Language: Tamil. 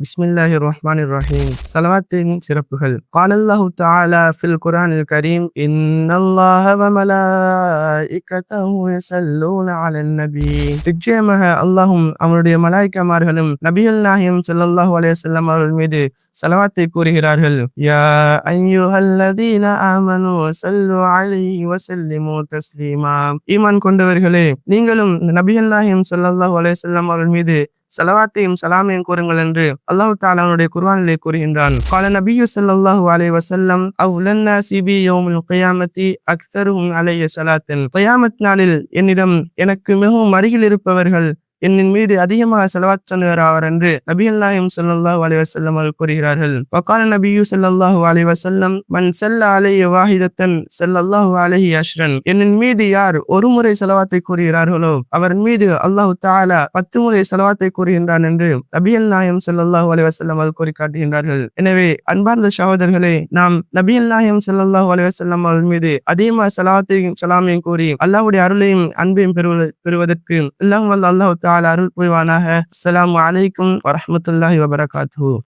பிஸ்மில்லாஹிர் ரஹ்மானிர் ரஹீம். ஸலவாத்தின் சிறப்புகள். क़ாலல்லாஹு தஆலா ஃபில் குர்ஆனில் கரீம், இன்னல்லாஹ வ மலாயிகத்தஹு யஸல்லூன அலன் நபி. நிச்சயமாக அல்லாஹ்வும் அவனுடைய மலாயிகமார்களும் நபிகள் நாயகம் ஸல்லல்லாஹு அலைஹி வஸல்லம் அவர்கள் மீது ஸலவாத்தை கூறுகிறார்கள். யா அய்யுஹல்லதீன ஆமனூ ஸல்லு அலைஹி வ ஸல்லிமூ தஸ்லீமா. ஈமான் கொண்டவர்களே, நீங்களும் நபிகள் நாயகம் ஸல்லல்லாஹு அலைஹி வஸல்லம் அவர்கள் மீது ஸலவாத்தையும் ஸலாமையும் கூறுங்கள் என்று அல்லாஹ் தஆலா அவனுடைய குர்ஆனிலே கூறுகின்றான். கால நபியு ஸல்லல்லாஹு அலைஹி வஸல்லம் அவ்லன் நாஸி பி யௌமில் கியாமத்தி அக்ஸருஹும் அலைஹி ஸலாத்தன். கியாமத் நாளில் என்னிடம் எனக்கு மிகவும் அருகில் இருப்பவர்கள் என்னின் மீது அதிகமாக ஸலவாத் சொன்னவர் என்று நபிகள் நாயகம் ஸல்லல்லாஹு அலைஹி வஸல்லம் அவர்கள் கூறுகிறார்கள். வகால நபியு ஸல்லல்லாஹு அலைஹி வஸல்லம் மன் ஸல்ல அலைஹி வாஹிதத்தன் ஸல்லல்லாஹு அலைஹி அஷ்ரன். என்னின் மீது யார் ஒரு முறை ஸலவாத்தை கூறுகிறார்களோ அவர் மீது அல்லாஹ் தஆலா 10 முறை ஸலவாத்தை கூறுகின்றான் என்று நபிகள் நாயகம் ஸல்லல்லாஹு அலைஹி வஸல்லம் அவர்கள் கூறி காட்டுகின்றார்கள். எனவே அன்பார்ந்த சகோதரர்களே, நாம் நபிகள் நாயகம் ஸல்லல்லாஹு அலைஹி வஸல்லம் அவர்கள் மீது அதிகமாக ஸலவாத்தையும் ஸலாமையும் கூறி அல்லாஹ்வுடைய அருளையும் அன்பையும் பெறுவதற்கு அல்லாஹ் தஆலா அருள் புரிவானாக. அஸ்ஸலாமு அலைக்கும் வரஹ்மத்துல்லாஹி வபரகாத்துஹு.